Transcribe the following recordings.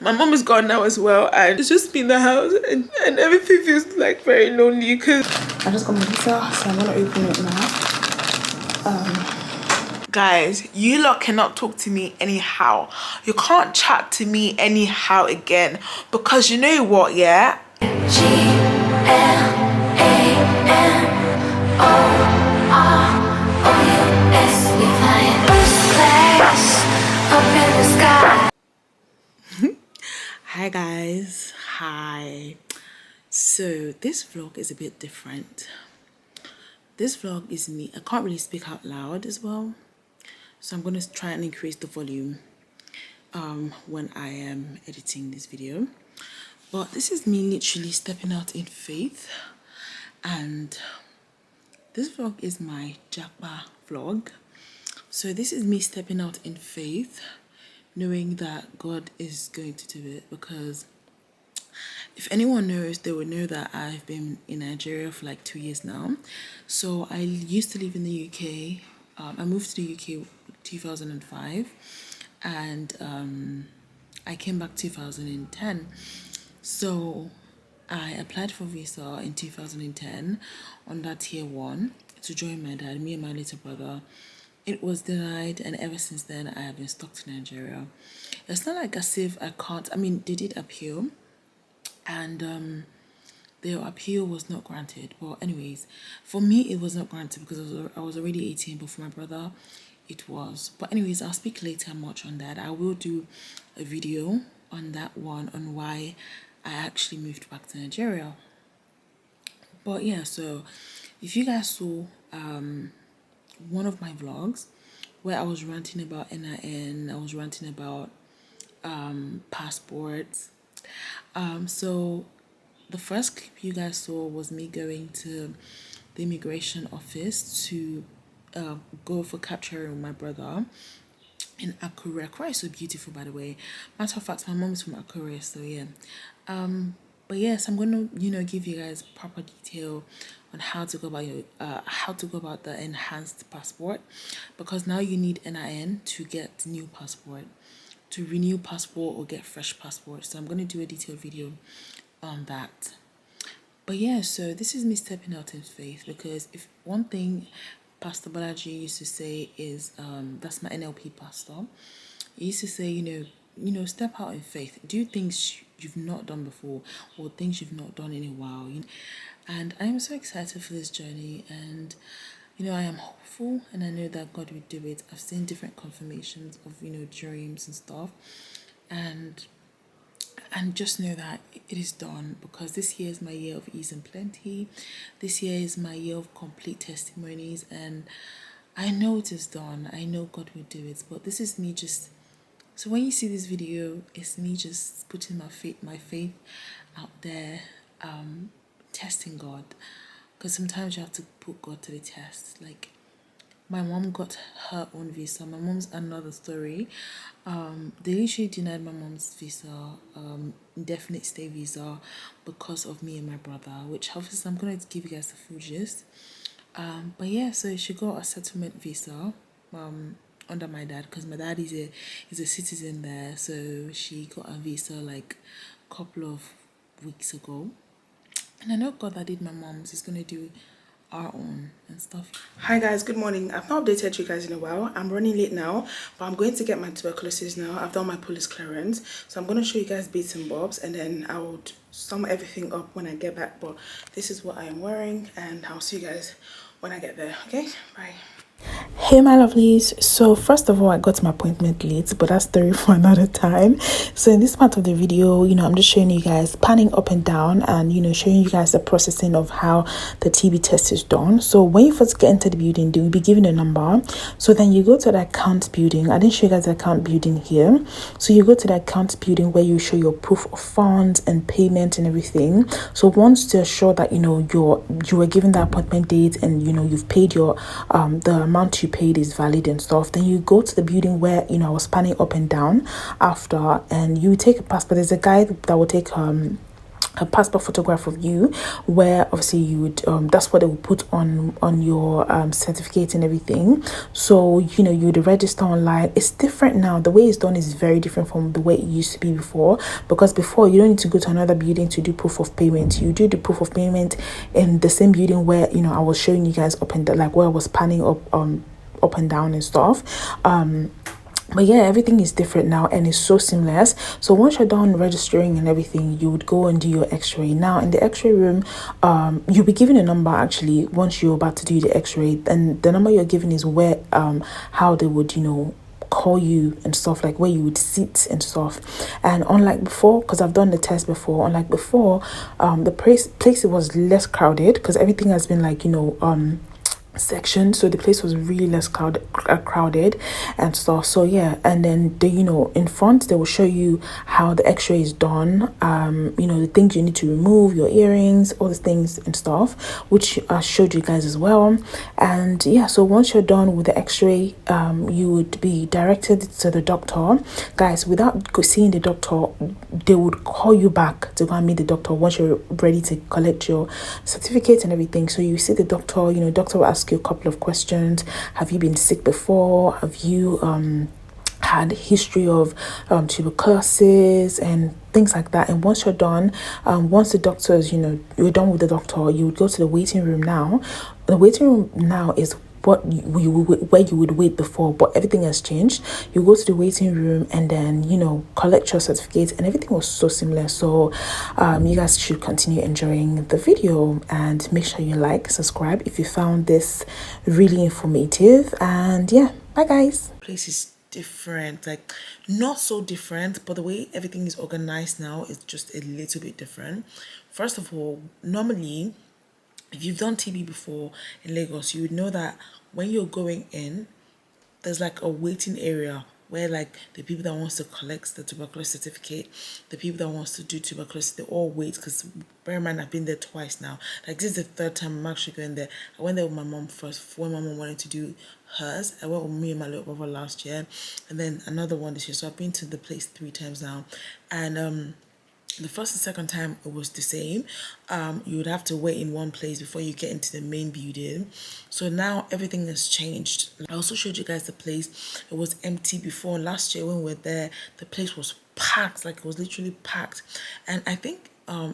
My mom is gone now as well, and it's just me in the house, and everything feels like very lonely because I just got my visa, so I'm gonna open it now. Guys, you lot cannot talk to me anyhow. You can't chat to me anyhow again, because you know what, yeah? G-L-A-N-O-R-O-U-S, we flying first class up in the sky. Hi guys, hi. So this vlog is a bit different. This vlog is me. I can't really speak out loud as well, so I'm going to try and increase the volume when I am editing this video. But this is me literally stepping out in faith, and this vlog is my Japa vlog. So this is me stepping out in faith, knowing that God is going to do it, because if anyone knows, they would know that I've been in Nigeria for like 2 years now. So I used to live in the UK. I moved to the UK 2005, and I came back 2010. So I applied for visa in 2010 on that tier 1 to join my dad, me and my little brother. It was denied, and ever since then I have been stuck to Nigeria. It's not like as if I can't. I mean, they did appeal, and their appeal was not granted. But anyways, for me it was not granted because I was already 18, but for my brother it was. But anyways, I'll speak later much on that. I will do a video on that one, on why I actually moved back to Nigeria. But yeah, so if you guys saw one of my vlogs where I was ranting about NIN, I was ranting about passports. So the first clip you guys saw was me going to the immigration office to go for capturing my brother in Akure. Akure is so beautiful, by the way. Matter of fact, my mom is from Akure, so yeah. But yes, I'm gonna give you guys proper detail on how to go about the enhanced passport, because now you need NIN to get new passport, to renew passport or get fresh passport. So I'm going to do a detailed video on that. But yeah, so this is me stepping out in faith, because if one thing Pastor Balaji used to say is, that's my NLP pastor, he used to say, step out in faith, do things you've not done before, or things you've not done in a while. And I am so excited for this journey, and I am hopeful, and I know that God will do it. I've seen different confirmations of dreams and stuff, and just know that it is done, because this year is my year of ease and plenty. This year is my year of complete testimonies, and I know it is done. I know God will do it. But this is me just. So when you see this video, it's me just putting my faith out there, testing God, because sometimes you have to put God to the test. Like, my mom got her own visa. My mom's another story. They literally denied my mom's visa, indefinite stay visa, because of me and my brother, which obviously I'm going to give you guys the full gist. But yeah, so she got a settlement visa under my dad, because my dad is a citizen there. So she got a visa like a couple of weeks ago. And I know God that did my mom's is going to do our own and stuff. Hi guys, good morning. I've not updated you guys in a while. I'm running late now, but I'm going to get my tuberculosis now. I've done my police clearance, so I'm going to show you guys bits and bobs, and then I will sum everything up when I get back. But this is what I am wearing, and I'll see you guys when I get there. Okay, bye. Hey my lovelies, so first of all, I got my appointment late, but that's story for another time. So in this part of the video, I'm just showing you guys panning up and down, and showing you guys the processing of how the TB test is done. So when you first get into the building, they will be given a number. So then you go to the account building. I didn't show you guys the account building here. So you go to the account building where you show your proof of funds and payment and everything. So once to assure that you were given the appointment date, and you've paid your the amount you paid is valid and stuff, then you go to the building where I was panning up and down after, and you take a passport. There's a guy that will take a passport photograph of you, where obviously you would that's what they would put on your certificate and everything. So you would register online. It's different now. The way it's done is very different from the way it used to be before, because before you don't need to go to another building to do proof of payment. You do the proof of payment in the same building where I was showing you guys up and like where I was panning up and down and stuff. But yeah, everything is different now and it's so seamless. So once you're done registering and everything, you would go and do your x-ray. Now in the x-ray room, you'll be given a number actually once you're about to do the x-ray, and the number you're given is where how they would call you and stuff, like where you would sit and stuff. And unlike before, because I've done the test before, unlike before, the place was less crowded because everything has been like section, so the place was really less crowded and stuff. So yeah, and then in front they will show you how the x-ray is done, the things you need to remove, your earrings, all the things and stuff, which I showed you guys as well. And yeah, so once you're done with the x-ray, you would be directed to the doctor. Guys, without seeing the doctor, they would call you back to go and meet the doctor once you're ready to collect your certificate and everything. So you see the doctor, doctor will ask you a couple of questions. Have you been sick before? Have you had history of tuberculosis and things like that? And once you're done, once the doctors, you're done with the doctor, you would go to the waiting room. Now the waiting room now is what where you would wait before, but everything has changed. You go to the waiting room and then collect your certificate, and everything was so similar. So you guys should continue enjoying the video and make sure you like, subscribe if you found this really informative. And yeah, bye guys. Place is different, like not so different, but the way everything is organized now is just a little bit different. First of all, normally if you've done TB before in Lagos, you would know that when you're going in, there's like a waiting area where like the people that wants to collect the tuberculosis certificate, the people that wants to do tuberculosis, they all wait. Because bear in mind, I've been there twice now. Like this is the third time I'm actually going there. I went there with my mom first when my mom wanted to do hers. I went with me and my little brother last year, and then another one this year. So I've been to the place 3 times now, and the first and second time it was the same. You would have to wait in one place before you get into the main building. So now everything has changed. I also showed you guys the place. It was empty before. Last year when we were there, the place was packed, like it was literally packed. And I think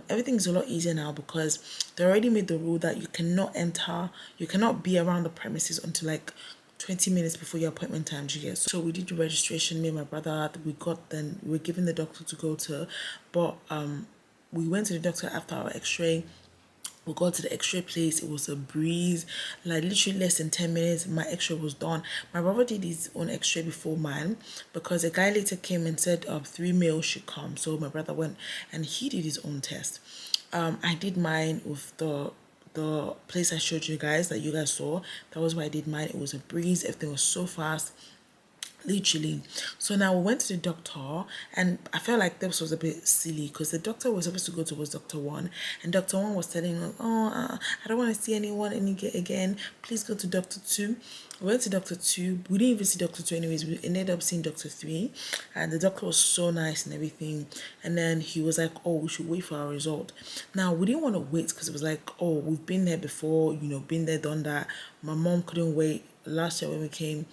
everything is a lot easier now because they already made the rule that you cannot be around the premises until like 20 minutes before your appointment time. So we did the registration, me and my brother. We were given the doctor to go to, but we went to the doctor after our x-ray. We got to the x-ray place. It was a breeze, like literally less than 10 minutes my x-ray was done. My brother did his own x-ray before mine because a guy later came and said 3 males should come. So my brother went and he did his own test. I did mine with the place I showed you guys that you guys saw. That was where I did mine. It was a breeze. Everything was so fast, literally. So now we went to the doctor, and I felt like this was a bit silly because the doctor was supposed to go towards Dr. 1, and Dr. 1 was telling us, I don't want to see anyone again, please go to Dr. 2. We went to Dr. 2. We didn't even see Dr. 2 anyways. We ended up seeing Dr. 3, and the doctor was so nice and everything. And then he was like, we should wait for our result. Now we didn't want to wait because it was like, we've been there before, been there, done that. My mom couldn't wait last year when we came.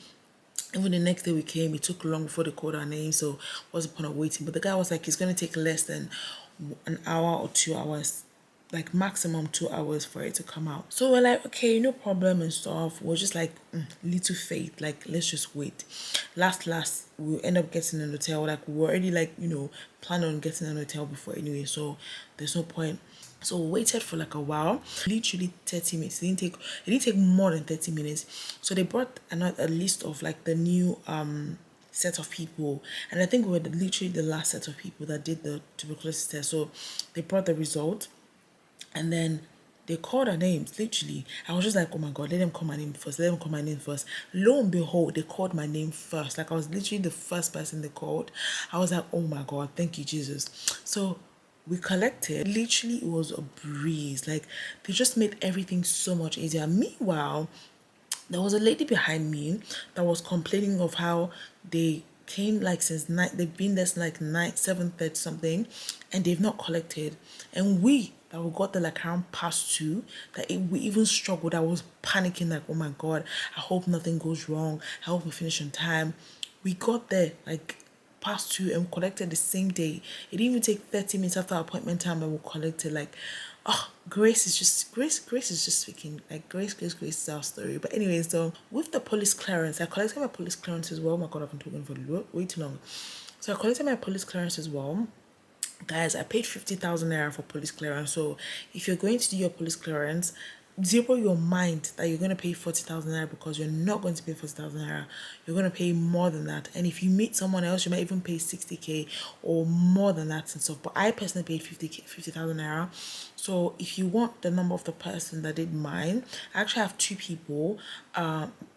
Even the next day we came, it took long before they called our name, so what's the point of waiting? But the guy was like, it's going to take less than an hour or 2 hours, like maximum 2 hours for it to come out. So we're like, okay, no problem and stuff. We're just like, little faith, like let's just wait. Last we end up getting an hotel. Like we were already like, plan on getting an hotel before anyway, so there's no point. So we waited for like a while, literally 30 minutes. It didn't take more than 30 minutes. So they brought a list of like the new set of people, and I think we were literally the last set of people that did the tuberculosis test. So they brought the result, and then they called our names. Literally, I was just like, oh my god, let them call my name first. Lo and behold, they called my name first. Like I was literally the first person they called. I was like, oh my god, thank you Jesus. So we collected. Literally, it was a breeze. Like they just made everything so much easier. Meanwhile, there was a lady behind me that was complaining of how they came like since night. They've been there since like 7:30 something, and they've not collected. And we that we got there like around past 2, we even struggled. I was panicking like, oh my god, I hope nothing goes wrong. I hope we finish on time. We got there like past 2 and collected the same day. It didn't even take 30 minutes after our appointment time and we collected. Like, oh, Grace is just speaking. Like, Grace is our story. But anyway, so with the police clearance, I collected my police clearance as well. Oh my god, I've been talking for way too long. So I collected my police clearance as well. Guys, I paid 50,000 naira for police clearance. So if you're going to do your police clearance, zero your mind that you're going to pay 40,000 naira, because you're not going to pay 40,000 naira. You're going to pay more than that. And if you meet someone else, you might even pay 60k or more than that and stuff. But I personally paid 50,000 naira. So if you want the number of the person that did mine, I actually have 2 people.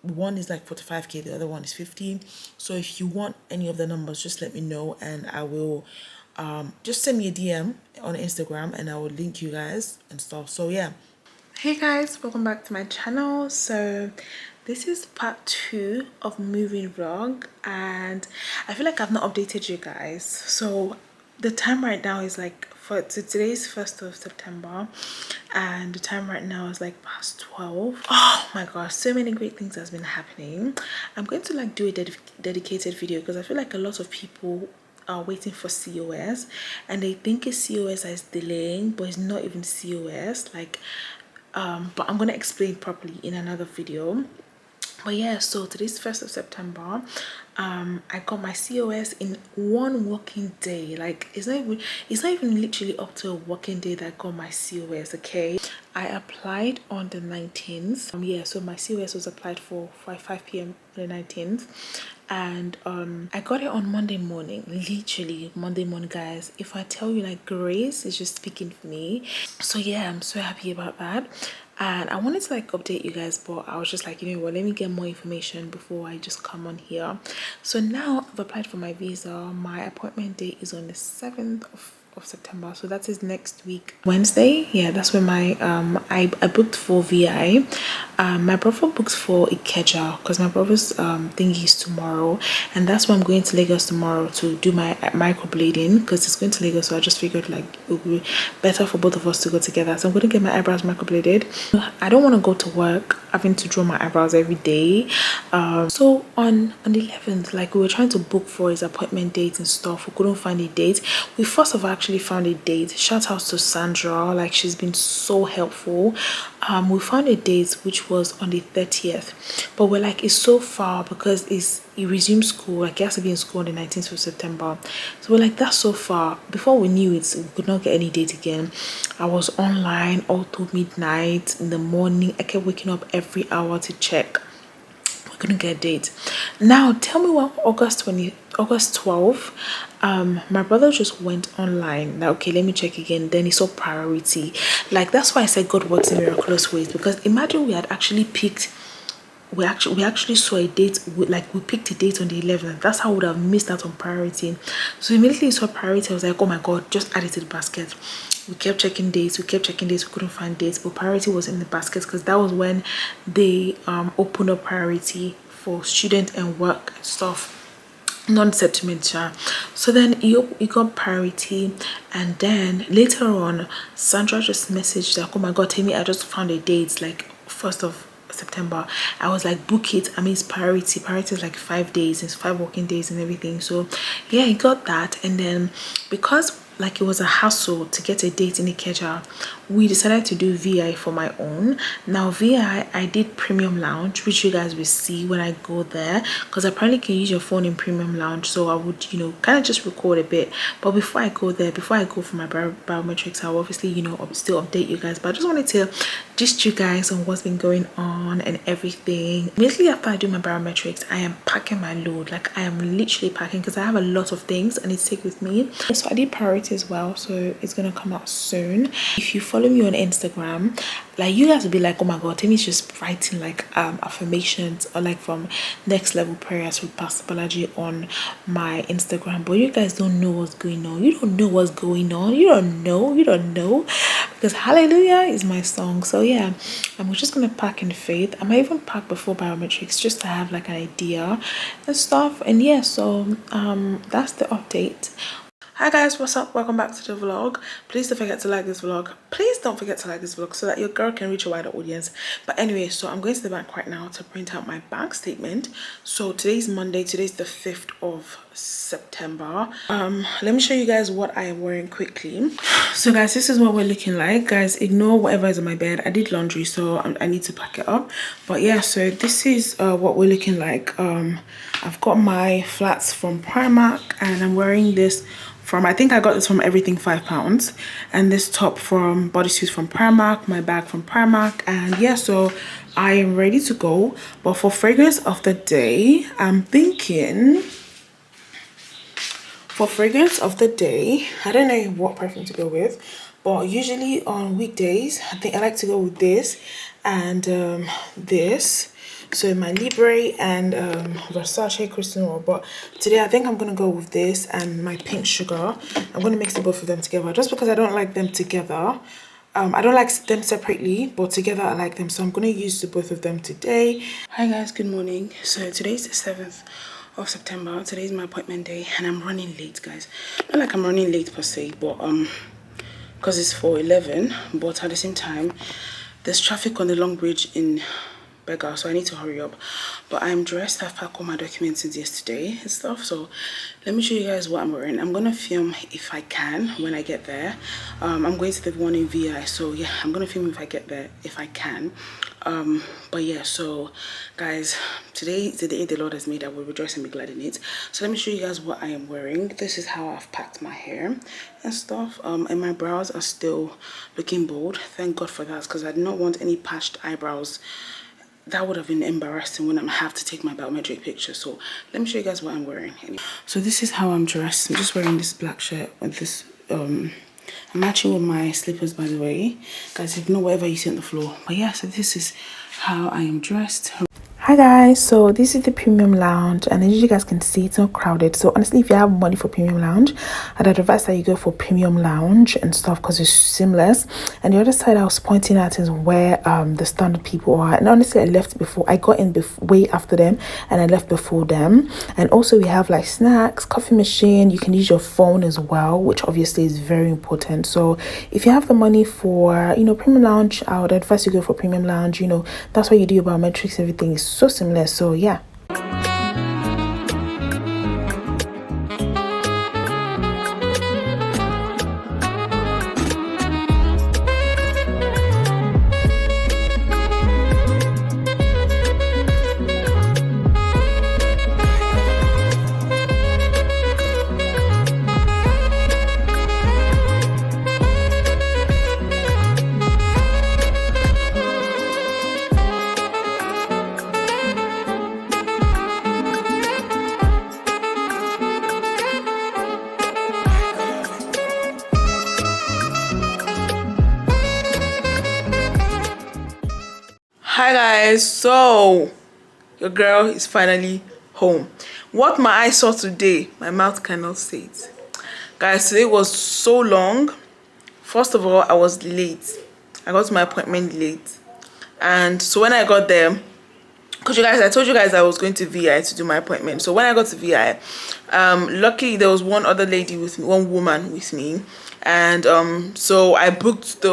One is like 45k, the other one is 50. So if you want any of the numbers, just let me know and I will just send me a DM on Instagram and I will link you guys and stuff. So yeah. Hey guys, welcome back to my channel. So this is part 2 of moving vlog, and I feel like I've not updated you guys. So the time right now is like, today's 1st of September, and the time right now is like past 12. Oh my gosh, so many great things has been happening. I'm going to like do a dedicated video because I feel like a lot of people are waiting for COS and they think it's COS that is delaying, but it's not even COS. Like but I'm gonna explain properly in another video. But yeah, so today's 1st of September. I got my COS in 1 working day. Like it's not even literally up to a working day that I got my COS. Okay, I applied on the 19th. Yeah, so my COS was applied for 5 p.m. on the 19th, and I got it on Monday morning. Literally Monday morning, guys. If I tell you, like, Grace is just speaking for me. So yeah, I'm so happy about that. And I wanted to like update you guys, but I was just like, you know what, let me get more information before I just come on here. So now I've applied for my visa. My appointment date is on the 7th of September, so that is next week, Wednesday. Yeah, that's when my I booked for VI. My brother booked for Ikeja because my brother's thingy is tomorrow, and that's why I'm going to Lagos tomorrow to do my microblading, because it's going to Lagos. So I just figured like it would be better for both of us to go together. So I'm going to get my eyebrows microbladed. I don't want to go to work having to draw my eyebrows every day. So on the 11th, like, we were trying to book for his appointment date and stuff. We couldn't find a date. We first of all actually found a date. Shout out to Sandra, like, she's been so helpful. We found a date which was on the 30th, but we're like, it's so far because he resumed school, like he has to be in school on the 19th of September. So we're like, that's so far. Before we knew it, we could not get any date again. I was online all through midnight in the morning. I kept waking up every hour to check. We couldn't get a date. Now tell me what August 12th, my brother just went online. Now, okay, let me check again. Then he saw priority. Like, that's why I said God works in miraculous ways, because imagine we had actually picked, we actually saw a date, like we picked a date on the 11th. That's how we would have missed out on priority. So immediately saw priority, I was like, oh my god, just add it to the basket. We kept checking dates, we couldn't find dates, but priority was in the basket because that was when they opened up priority for student and work stuff, non-settlement. So then he got priority, and then later on Sandra just messaged like, oh my god, Tammy, I just found a date, like 1st of September. I was like, book it. I mean, it's priority is like 5 days, it's 5 working days and everything. So yeah, he got that. And then because like it was a hassle to get a date in Ikeja, we decided to do VI for my own. Now VI, I did premium lounge, which you guys will see when I go there, because apparently you can use your phone in premium lounge. So I would, you know, kind of just record a bit. But before I go there, before I go for my biometrics, I'll obviously, you know, still update you guys. But I just wanted to gist you guys on what's been going on and everything. Immediately after I do my biometrics, I am packing my load. Like, I am literally packing because I have a lot of things I need to take with me. So I did priority quality as well, so it's gonna come out soon. If you follow me on Instagram, like, you guys will be like, oh my god, Timmy's just writing like affirmations or like from next level prayers with Pastor Balaji on my Instagram, but you guys don't know what's going on. You don't know what's going on. You don't know because hallelujah is my song. So yeah, I'm just gonna pack in faith. I might even pack before biometrics just to have like an idea and stuff. And yeah, so that's the update. Hi guys, what's up? Welcome back to the vlog. Please don't forget to like this vlog. Please don't forget to like this vlog so that your girl can reach a wider audience. But anyway, so I'm going to the bank right now to print out my bank statement. So today's Monday. Today's the 5th of September. Let me show you guys what I am wearing quickly. So guys, this is what we're looking like. Guys, ignore whatever is on my bed. I did laundry, so I need to pack it up. But yeah, so this is what we're looking like. I've got my flats from Primark and I'm wearing this from, I think I got this from Everything £5, and this top from Bodysuit from Primark, my bag from Primark. And yeah, so I am ready to go. But for fragrance of the day, I'm thinking for fragrance of the day, I don't know what perfume to go with, but usually on weekdays I think I like to go with this and this. So my Libre and Versace Crystal Noir, but today I think I'm gonna go with this and my Pink Sugar. I'm gonna mix the both of them together just because I don't like them together. I don't like them separately, but together I like them, so I'm gonna use the both of them today. Hi guys, good morning. So today's the 7th of September. Today's my appointment day and I'm running late, guys. Not like I'm running late per se, but because it's for 11, but at the same time there's traffic on the long bridge in Beggar, so I need to hurry up. But I'm dressed. I've packed all my documents since yesterday and stuff, so let me show you guys what I'm wearing. I'm gonna film if I can when I get there. I'm going to the one in VI, so yeah, I'm gonna film if I get there, if I can. But yeah, so guys, today is the day the Lord has made. I will rejoice and be glad in it. So let me show you guys what I am wearing. This is how I've packed my hair and stuff, and my brows are still looking bold. Thank God for that, because I do not want any patched eyebrows. That would have been embarrassing when I have to take my biometric picture. So let me show you guys what I'm wearing. So this is how I'm dressed. I'm just wearing this black shirt with this I'm matching with my slippers, by the way. Guys, ignore whatever you see on the floor. But yeah, so this is how I am dressed. Hi guys, so this is the premium lounge, and as you guys can see, it's not crowded. So honestly, if you have money for premium lounge, I'd advise that you go for premium lounge and stuff because it's seamless. And the other side I was pointing at is where the standard people are, and honestly I left before. I got in way after them and I left before them. And also we have like snacks, coffee machine. You can use your phone as well, which obviously is very important. So if you have the money for, you know, premium lounge, I would advise you go for premium lounge. You know, that's where you do your biometrics, everything is so seamless. So yeah. Hi guys, so your girl is finally home. What my eyes saw today, my mouth cannot say it. Guys, today was so long. First of all, I was late. I got to my appointment late, and so when I got there, because I told you guys I was going to VI to do my appointment. So when I got to VI, luckily there was one other lady with me, one woman with me, and so I booked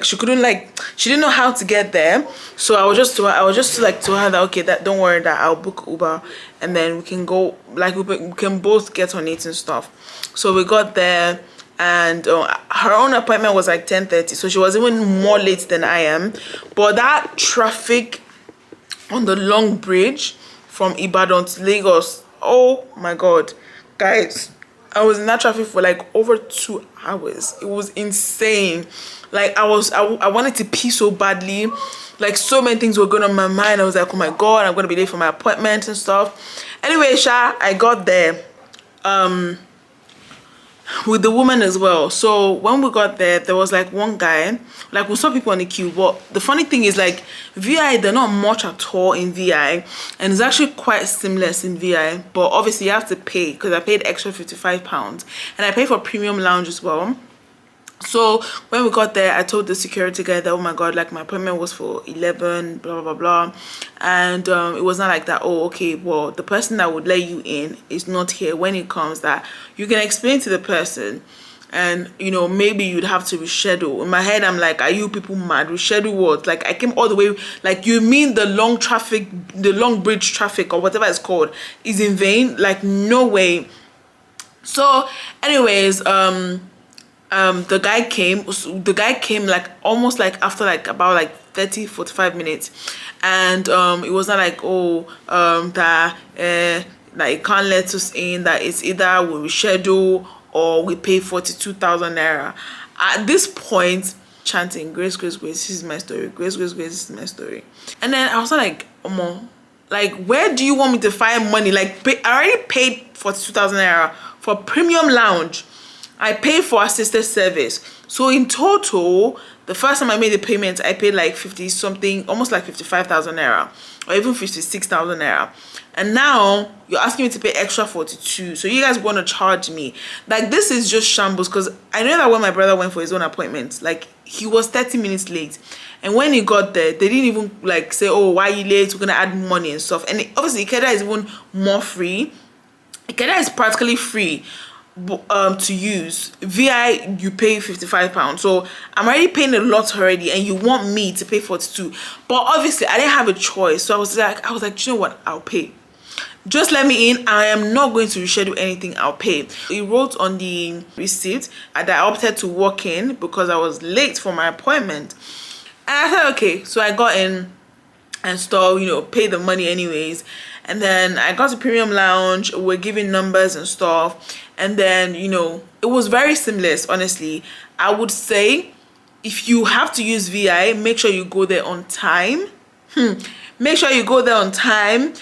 she didn't know how to get there, so I was just to her that okay, that don't worry, that I'll book Uber and then we can go, like we can both get on it and stuff. So we got there, and her own appointment was like 10:30, so she was even more late than I am. But that traffic on the long bridge from Ibadan to Lagos, oh my god, guys, I was in that traffic for like over 2 hours. It was insane. Like I wanted to pee so badly. Like so many things were going on in my mind. I was like, oh my god, I'm gonna be late for my appointment and stuff. Anyway, I got there. with the woman as well. So when we got there, there was like one guy, like we saw people on the queue, but the funny thing is like VI, they're not much at all in VI, and it's actually quite seamless in VI, but obviously you have to pay, because I paid extra £55 and I paid for premium lounge as well. So when we got there, I told the security guy that, oh my god, like my appointment was for 11, blah blah blah blah, and it was not like that. Oh, okay, well the person that would let you in is not here. When it comes, that you can explain to the person, and you know, maybe you'd have to reschedule. In my head, I'm like, are you people mad? Reschedule what? Like I came all the way. Like you mean the long traffic, the long bridge traffic or whatever it's called is in vain? Like no way. So anyways, the guy came like almost like after like about like 30-45 minutes, and it was not like, oh, that like it can't let us in, that it's either we reschedule or we pay 42,000 naira. At this point, chanting grace, grace, grace, this is my story, grace, grace, grace, this is my story. And then I was like, like where do you want me to find money? Like I already paid 42,000 naira for premium lounge. I paid for assisted service. So in total, the first time I made the payment, I paid like 50 something, almost like 55,000 naira, or even 56,000 naira. And now you're asking me to pay extra 42. So you guys want to charge me? Like this is just shambles, because I know that when my brother went for his own appointment, like he was 30 minutes late. And when he got there, they didn't even like say, oh, why are you late? We're going to add money and stuff. And obviously Ikeda is even more free. Ikeda is practically free to use. VI, you pay £55, so I'm already paying a lot already, and you want me to pay 42. But obviously I didn't have a choice, so I was like, you know what, I'll pay. Just let me in. I am not going to reschedule anything. I'll pay. He wrote on the receipt that I opted to walk in because I was late for my appointment. And I said, okay. So I got in and still, you know, pay the money anyways. And then I got to premium lounge. We're giving numbers and stuff. And then, you know, it was very seamless, honestly. I would say if you have to use VI, make sure you go there on time. Make sure you go there on time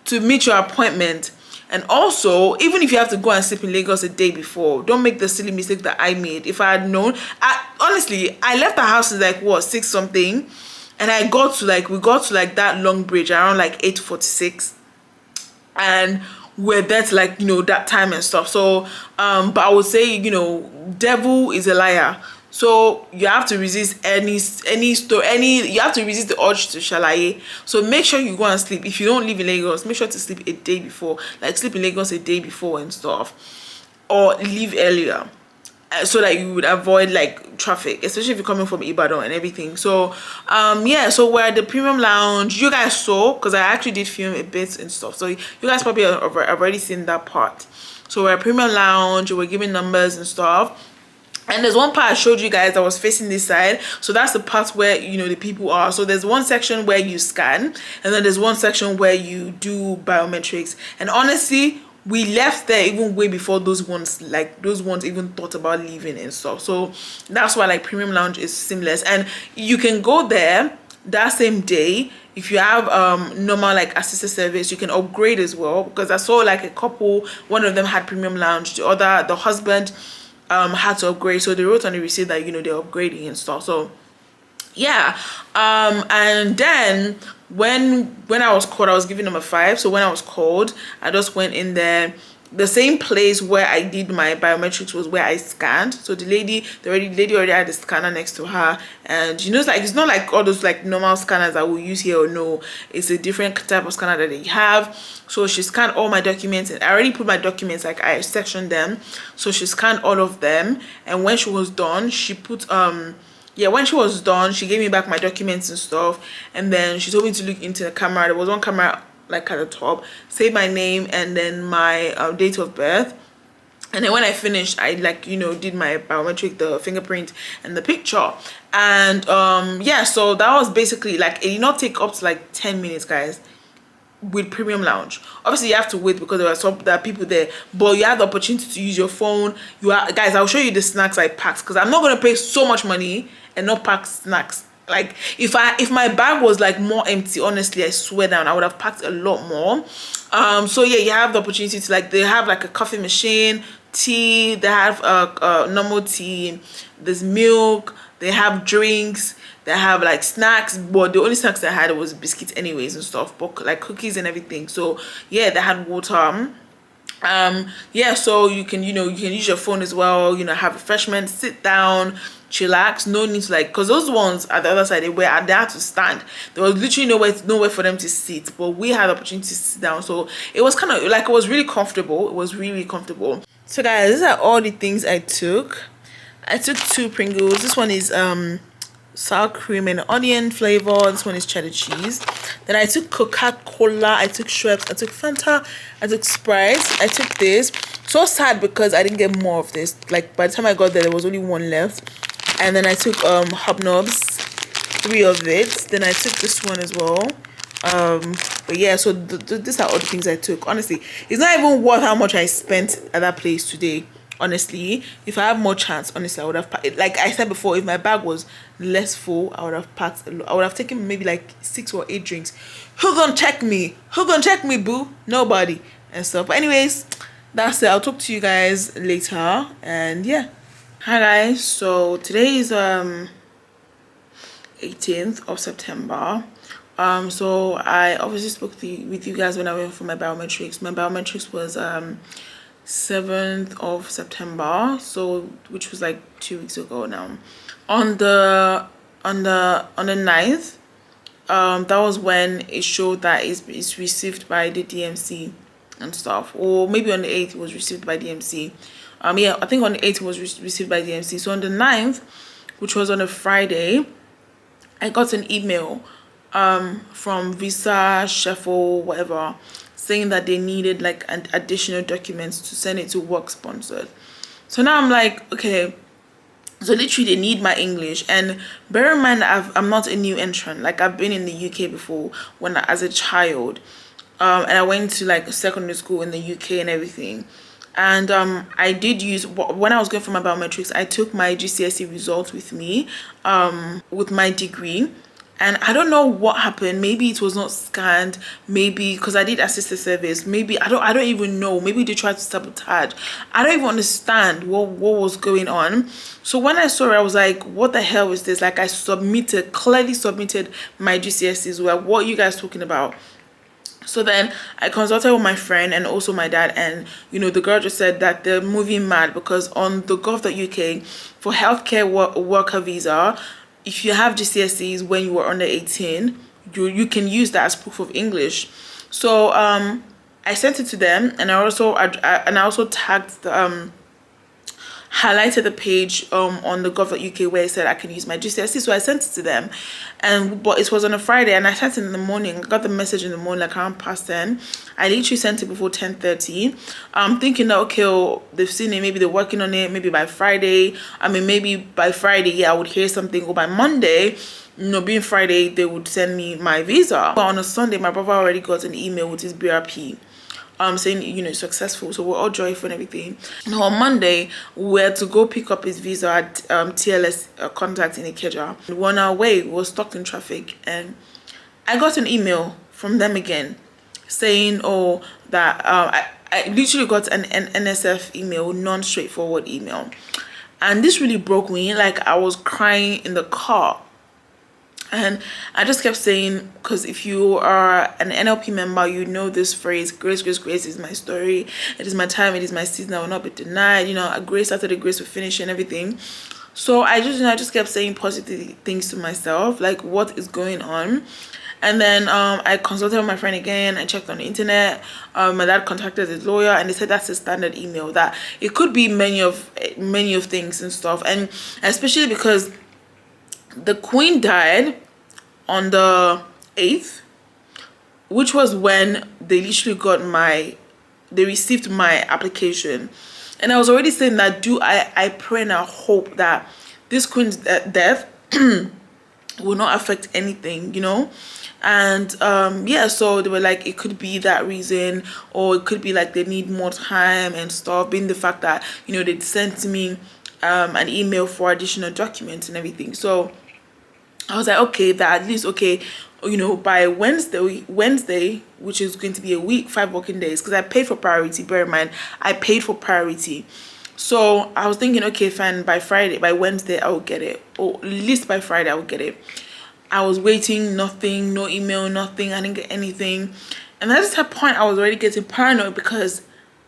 to meet your appointment. And also, even if you have to go and sleep in Lagos a day before, don't make the silly mistake that I made. If I had known, honestly, I left the house at like what, 6 something, and we got to like that long bridge around like 8:46, and we're there to like, you know, that time and stuff. So but I would say, you know, devil is a liar. So you have to resist you have to resist the urge to shalaye. So make sure you go and sleep. If you don't live in Lagos, make sure to sleep a day before, like sleep in Lagos a day before and stuff, or leave earlier, so that you would avoid like traffic, especially if you're coming from Ibadan and everything. So yeah, so we're at the premium lounge. You guys saw, because I actually did film a bit and stuff, so you guys probably have already seen that part. So we're at premium lounge, we're giving numbers and stuff. And there's one part I showed you guys that was facing this side. So that's the part where, you know, the people are. So there's one section where you scan, and then there's one section where you do biometrics. And honestly, we left there even way before those ones even thought about leaving and stuff. So that's why like premium lounge is seamless. And you can go there that same day. If you have normal like assisted service, you can upgrade as well, because I saw like a couple, one of them had premium lounge, the husband had to upgrade. So they wrote on the receipt that, you know, they're upgrading and stuff. So yeah, and then when I was called, I was given number 5. So when I was called, I just went in there. The same place where I did my biometrics was where I scanned. So the lady already had the scanner next to her, and you know, it's not like all those like normal scanners that we use here. Or no, it's a different type of scanner that they have. So she scanned all my documents, and I already put my documents, like I sectioned them. So she scanned all of them, and when she was done, she put when she was done, she gave me back my documents and stuff, and then she told me to look into the camera. There was one camera like at the top, say my name and then my date of birth. And then when I finished, I like, you know, did my biometric, the fingerprint and the picture. And yeah, so that was basically like, it did not take up to like 10 minutes, guys, with premium lounge. Obviously you have to wait because there are people there, but you have the opportunity to use your phone. Guys, I'll show you the snacks I packed, because I'm not going to pay so much money and not pack snacks. Like if my bag was like more empty, honestly, I swear down, I would have packed a lot more. So yeah, you have the opportunity to like, they have like a coffee machine, tea, they have normal tea, there's milk, they have drinks, they have like snacks, but the only snacks I had was biscuits anyways and stuff, but like cookies and everything. So yeah, they had water. Yeah, so you can, you can use your phone as well, have refreshments, sit down, chillax. No need to, like, because those ones at the other side, they had to stand. There was literally nowhere for them to sit, but we had the opportunity to sit down. So it was kind of like, it was really comfortable. It was really comfortable. So guys, these are all the things I took. I took 2 Pringles. This one is sour cream and onion flavor. This one is cheddar cheese. Then I took Coca-Cola, I took Schweppes, I took Fanta, I took Sprite, I took this. So sad because I didn't get more of this. Like by the time I got there was only 1 left. And then I took Hobnobs, 3 of it. Then I took this one as well. But yeah, so these are all the things I took. Honestly, it's not even worth how much I spent at that place today. Honestly, if I have more chance, honestly, I would have packed, like I said before, if my bag was less full, I would have packed I would have taken maybe like 6 or 8 drinks. Who gonna check me, boo? Nobody and stuff. But anyways, that's it. I'll talk to you guys later. And yeah, hi guys, so today is 18th of September. So I obviously spoke with you guys when I went for my biometrics. My biometrics was 7th of September, so which was like 2 weeks ago now. On the 9th, that was when it showed that it's received by the DMC and stuff, or maybe on the 8th it was received by DMC. Yeah, I think on the 8th it was received by DMC. So on the 9th, which was on a Friday, I got an email from Visa, Sheffield, whatever, saying that they needed like an additional documents to send it to work sponsored. So now I'm like, okay, so literally they need my English. And bear in mind, I'm not a new entrant. Like I've been in the UK before as a child, and I went to like secondary school in the UK and everything. And I did use, when I was going for my biometrics, I took my GCSE results with me, with my degree. And I don't know what happened. Maybe it was not scanned. Maybe because I did assisted service. Maybe I don't even know. Maybe they tried to sabotage. I don't even understand what was going on. So when I saw it, I was like, what the hell is this? Like I clearly submitted my GCSEs. Well, what are you guys talking about? So then I consulted with my friend and also my dad, and the girl just said that they're moving mad because on the gov.uk for healthcare worker visa, if you have GCSEs when you were under 18, you can use that as proof of English. So I sent it to them, and I also tagged the highlighted the page on the gov.uk where it said I can use my GCSE. So I sent it to them, but it was on a Friday, and I sent it in the morning. I got the message in the morning, like around past 10. I literally sent it before 10:30. I'm thinking that okay, they've seen it, maybe they're working on it, maybe by Friday. Maybe by Friday, yeah, I would hear something, or by Monday, being Friday, they would send me my visa. But on a Sunday, my brother already got an email with his BRP. Saying successful, so we're all joyful and everything. Now on Monday we had to go pick up his visa at TLS contact in Ikeja. We were on our way, we were stuck in traffic, and I got an email from them again saying that I literally got an NSF email, non-straightforward email, and this really broke me. Like I was crying in the car. And I just kept saying, because if you are an NLP member, you know this phrase, grace, grace, grace is my story. It is my time, it is my season, I will not be denied. Grace after the grace will finish and everything. So I just kept saying positive things to myself, like what is going on. And then I consulted with my friend again. I checked on the internet. My dad contacted his lawyer, and they said that's a standard email, that it could be many of things and stuff. And especially because the Queen died on the 8th, which was when they literally they received my application. And I was already saying that I pray and I hope that this Queen's death will not affect anything, And yeah, so they were like, it could be that reason, or it could be like they need more time and stuff, being the fact that they'd sent me an email for additional documents and everything. So I was like, okay, that at least, okay, you know, by Wednesday, which is going to be a week, 5 working days, because I paid for priority. Bear in mind, I paid for priority. So I was thinking, okay, fine, by Friday, by Wednesday, I will get it. Or at least by Friday, I will get it. I was waiting, nothing, no email, nothing. I didn't get anything. And at that point, I was already getting paranoid because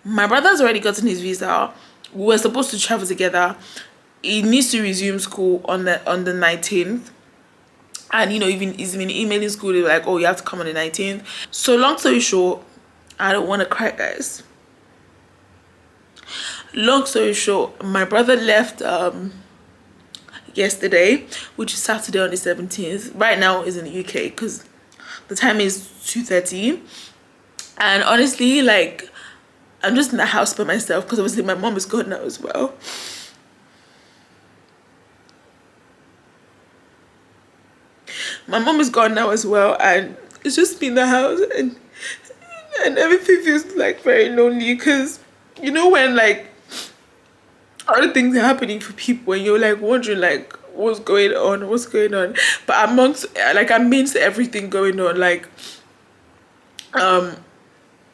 my brother's already gotten his visa. We were supposed to travel together. He needs to resume school on the 19th. And you know, even he's been emailing school, they were like, oh, you have to come on the 19th. So long story short, I don't want to cry, guys. Long story short, my brother left yesterday, which is Saturday on the 17th. Right now is in the UK because the time is 2:30. And honestly, like, I'm just in the house by myself because obviously my mom is gone now as well. My mom is gone now as well, and it's just me in the house, and everything feels like very lonely because, you know, when like other things are happening for people and you're like wondering like what's going on, but amidst everything going on, like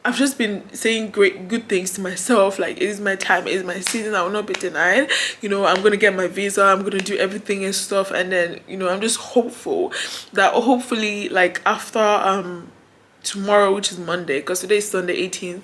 I've just been saying good things to myself, like it is my time, it is my season, I will not be denied, you know, I'm gonna get my visa, I'm gonna do everything and stuff. And then, you know, I'm just hopeful that hopefully like after tomorrow, which is Monday, because today is Sunday 18th,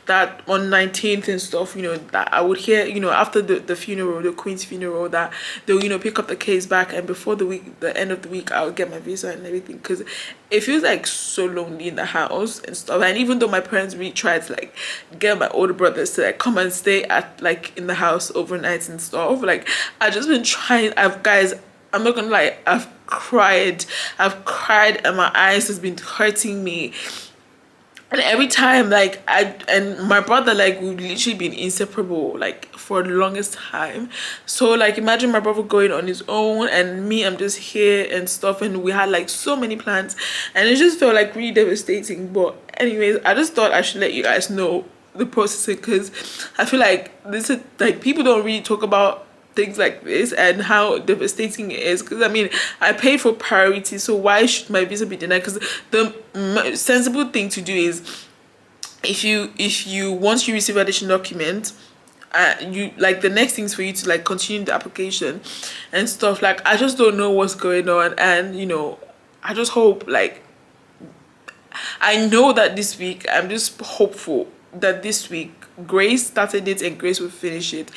that on 19th and stuff, you know, that I would hear, you know, after the funeral, the Queen's funeral, that they'll, you know, pick up the case back, and before the end of the week, I'll get my visa and everything, because it feels like so lonely in the house and stuff. And even though my parents really tried to like get my older brothers to like come and stay at like in the house overnight and stuff, like I've just been trying. I'm not gonna lie, I've cried and my eyes has been hurting me. And every time, like, and my brother, like, we've literally been inseparable, like, for the longest time. So, like, imagine my brother going on his own, and me, I'm just here and stuff, and we had, like, so many plans, and it just felt, like, really devastating. But anyways, I just thought I should let you guys know the process, because I feel like this is, like, people don't really talk about things like this and how devastating it is, because I mean I paid for priority, so why should my visa be denied? Because the sensible thing to do is if you once you receive additional document, you like the next thing is for you to like continue the application and stuff. Like I just don't know what's going on, and you know, I just hope, like, I know that this week, I'm just hopeful that this week Grace started it and Grace will finish it.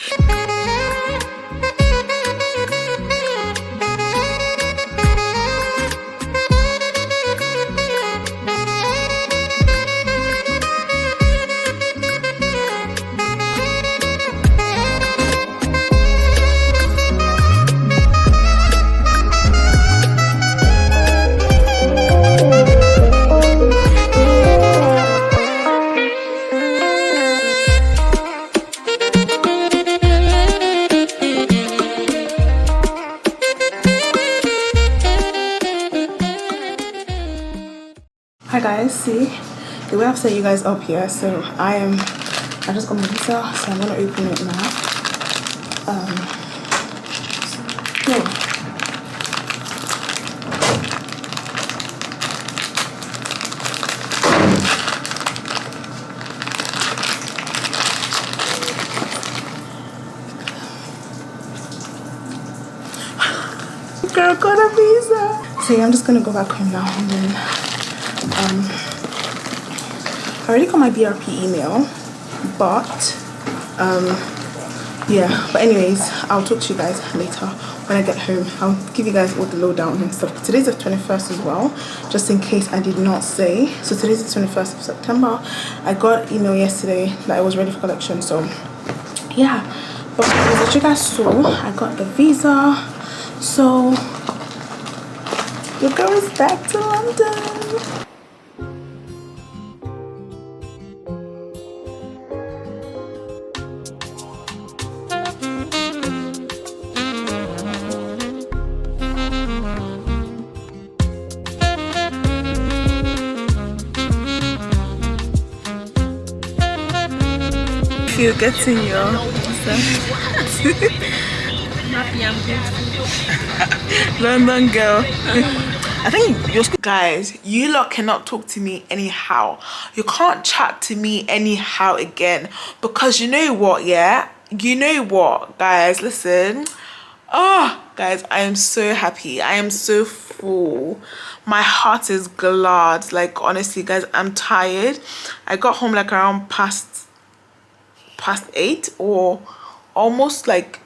Hi guys, see, the way I've set you guys up here, so I just got my visa, so I'm gonna open it now. Yeah. Girl got a visa. So yeah, I'm just gonna go back home now, and then I already got my BRP email, but yeah, but anyways, I'll talk to you guys later when I get home. I'll give you guys all the lowdown and stuff. Today's the 21st as well, just in case I did not say. So today's the 21st of September. I got email yesterday that I was ready for collection, so yeah. But as you guys saw, I got the visa, so your girl is back to London. You're getting your London girl. I think your school guys, you lot cannot talk to me anyhow. You can't chat to me anyhow again, because you know what, yeah? You know what, guys, listen. Oh, guys, I am so happy. I am so full. My heart is glad. Like, honestly, guys, I'm tired. I got home like around past 8, or almost like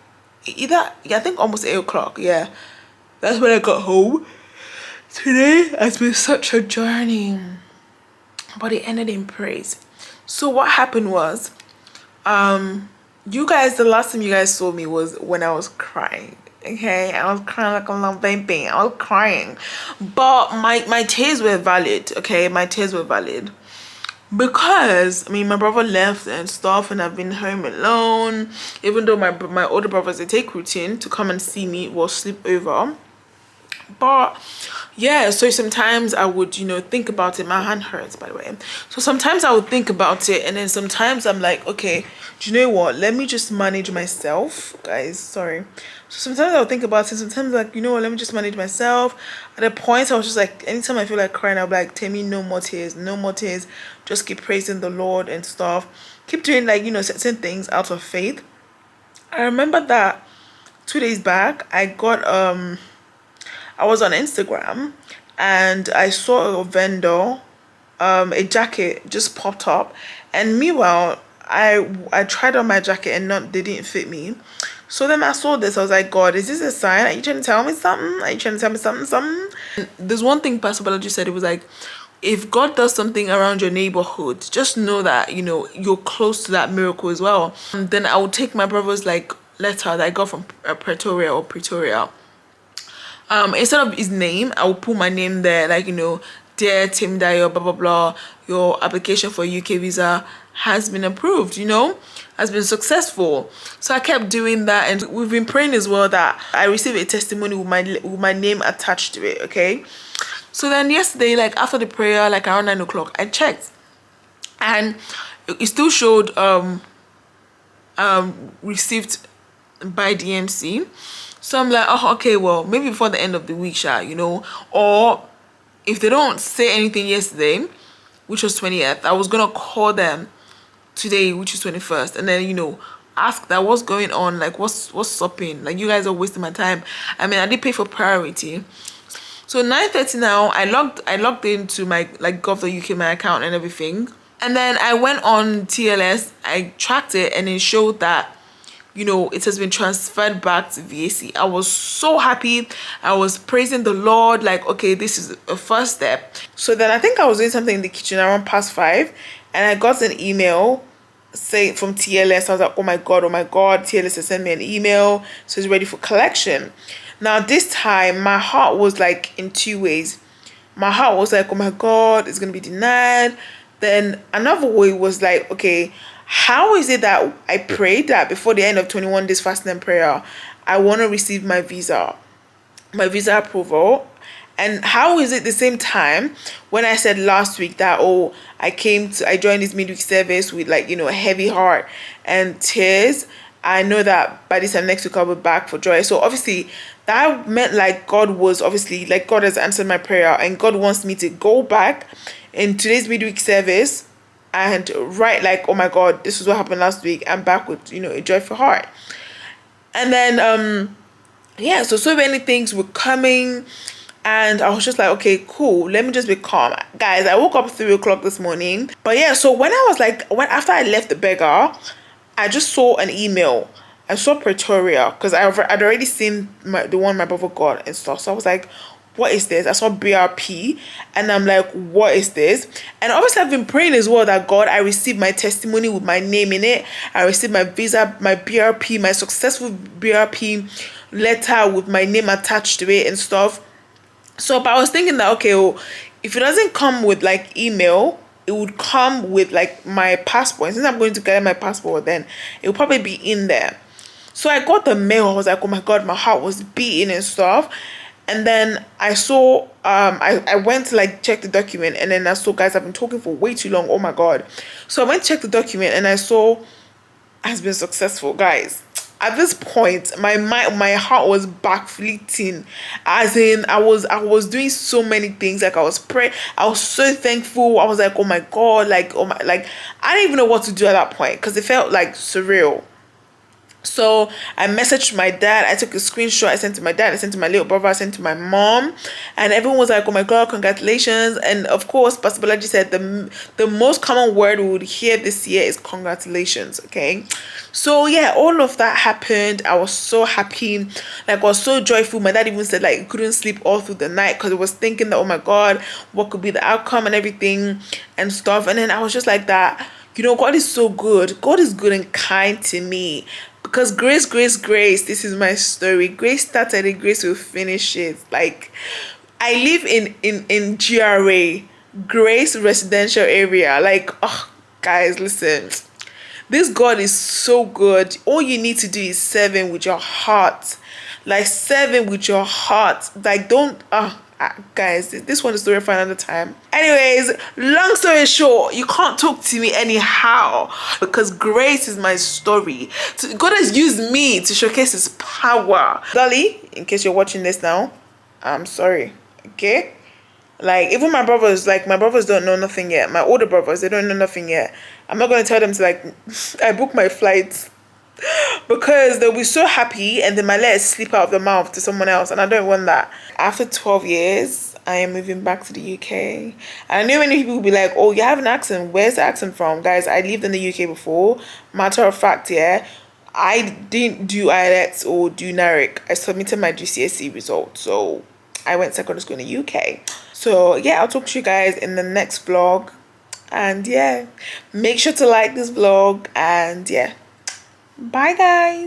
either, yeah, I think almost 8 o'clock. Yeah, that's when I got home. Today has been such a journey, but it ended in praise. So what happened was, you guys, the last time you guys saw me was when I was crying. Okay, I was crying like a little baby. I was crying, but my tears were valid. Okay, my tears were valid because I mean my brother left and stuff, and I've been home alone. Even though my older brothers, they take routine to come and see me or sleep over, but yeah, so sometimes I would, think about it. My hand hurts, by the way. So sometimes I would think about it, and then sometimes I'm like, okay, do you know what? Let me just manage myself, guys. Sorry. So sometimes I would think about it. Sometimes like, you know what? Let me just manage myself. At a point, I was just like, anytime I feel like crying, I'll be like, Temi, no more tears, no more tears. Just keep praising the Lord and stuff. Keep doing like, certain things out of faith. I remember that 2 days back, I was on Instagram and I saw a vendor, a jacket just popped up, and meanwhile I tried on my jacket and they didn't fit me. So then I saw this, I was like, God, is this a sign? Are you trying to tell me something? Are you trying to tell me something? And there's one thing Pastor Balaji said, it was like, if God does something around your neighborhood, just know that, you're close to that miracle as well. And then I would take my brother's like letter that I got from Pretoria. Instead of his name, I will put my name there, like, dear Tim Dayo, blah blah blah, your application for UK visa has been approved, has been successful. So I kept doing that, and we've been praying as well that I receive a testimony with my name attached to it. Okay, so then yesterday, like after the prayer, like around 9 o'clock, I checked, and it still showed received by DMC. So I'm like, oh, okay, well, maybe before the end of the week, or if they don't say anything yesterday, which was 20th, I was going to call them today, which is 21st, and then, ask that what's going on, like what's stopping, like you guys are wasting my time. I mean, I did pay for priority. So 9:30 now, I logged into my like gov.uk, my account and everything. And then I went on TLS, I tracked it, and it showed that it has been transferred back to VAC. I was so happy. I was praising the Lord, like, okay, this is a first step. So then I think I was doing something in the kitchen around past 5, and I got an email saying from TLS. I was like, oh my God, TLS has sent me an email, so it's ready for collection. Now this time, my heart was like in two ways. My heart was like, oh my God, it's going to be denied. Then another way was like, okay, how is it that I prayed that before the end of 21 days fasting and prayer, I want to receive my visa approval? And how is it the same time when I said last week that, I joined this midweek service with like, a heavy heart and tears. I know that by this time next week I'll be back for joy. So obviously that meant like God has answered my prayer, and God wants me to go back in today's midweek service and write like, oh my God, this is what happened last week. I'm back with, a joyful heart. And then, so many things were coming, and I was just like, okay, cool. Let me just be calm. Guys, I woke up 3 o'clock this morning. But yeah, so after I left the beggar, I just saw an email. I saw Pretoria, because I'd already seen the one my brother got and stuff. So I was like, what is this? I saw BRP, and I'm like, what is this? And obviously I've been praying as well that, God, I received my testimony with my name in it. I received my visa, my BRP, my successful BRP letter with my name attached to it and stuff. So, but I was thinking that, okay, if it doesn't come with like email, it would come with like my passport. Since I'm going to get my passport, then it will probably be in there. So I got the mail. I was like, oh my God, my heart was beating and stuff. And then I saw, I went to like check the document, and then I saw, guys, I've been talking for way too long. Oh my God. So I went to check the document, and I saw has been successful, guys. at this point, my heart was backflipping, as in I was doing so many things. Like I was so thankful. I was like, oh my god, like, oh my, like, I didn't even know what to do at that point because it felt like surreal. So I messaged my dad. I took a screenshot. I sent to my dad. I sent to my little brother. I sent to my mom, and everyone was like, "Oh my god, congratulations!" And of course, Pastor Bolaji said the most common word we would hear this year is congratulations. Okay, so yeah, all of that happened. I was so happy, like I was so joyful. My dad even said like he couldn't sleep all through the night because he was thinking that, oh my god, what could be the outcome and everything and stuff. And then I was just like that. You know, God is so good. God is good and kind to me. Because grace, grace, grace, this is my story. Grace started it, grace will finish it. Like, I live in GRA, Grace residential area. Like, oh, guys, listen. This God is so good. All you need to do is serve him with your heart. Like, serve him with your heart. Like, don't, guys, this one is story for another time. Anyways, long story short, you can't talk to me anyhow because grace is my story. So God has used me to showcase his power. Dolly, in case you're watching this now, I'm sorry. Okay? Like, even my brothers, like, my brothers don't know nothing yet. My older brothers, they don't know nothing yet. I'm not going to tell them to, like, I booked my flights because they'll be so happy and they might let it slip out of their mouth to someone else. And I don't want that. After 12 years, I am moving back to the UK. And I know many people will be like, oh, you have an accent. Where's the accent from? Guys, I lived in the UK before. Matter of fact, yeah, I didn't do IELTS or do NARIC. I submitted my GCSE results. So I went secondary school in the UK. So yeah, I'll talk to you guys in the next vlog. And yeah, make sure to like this vlog. And yeah, bye guys.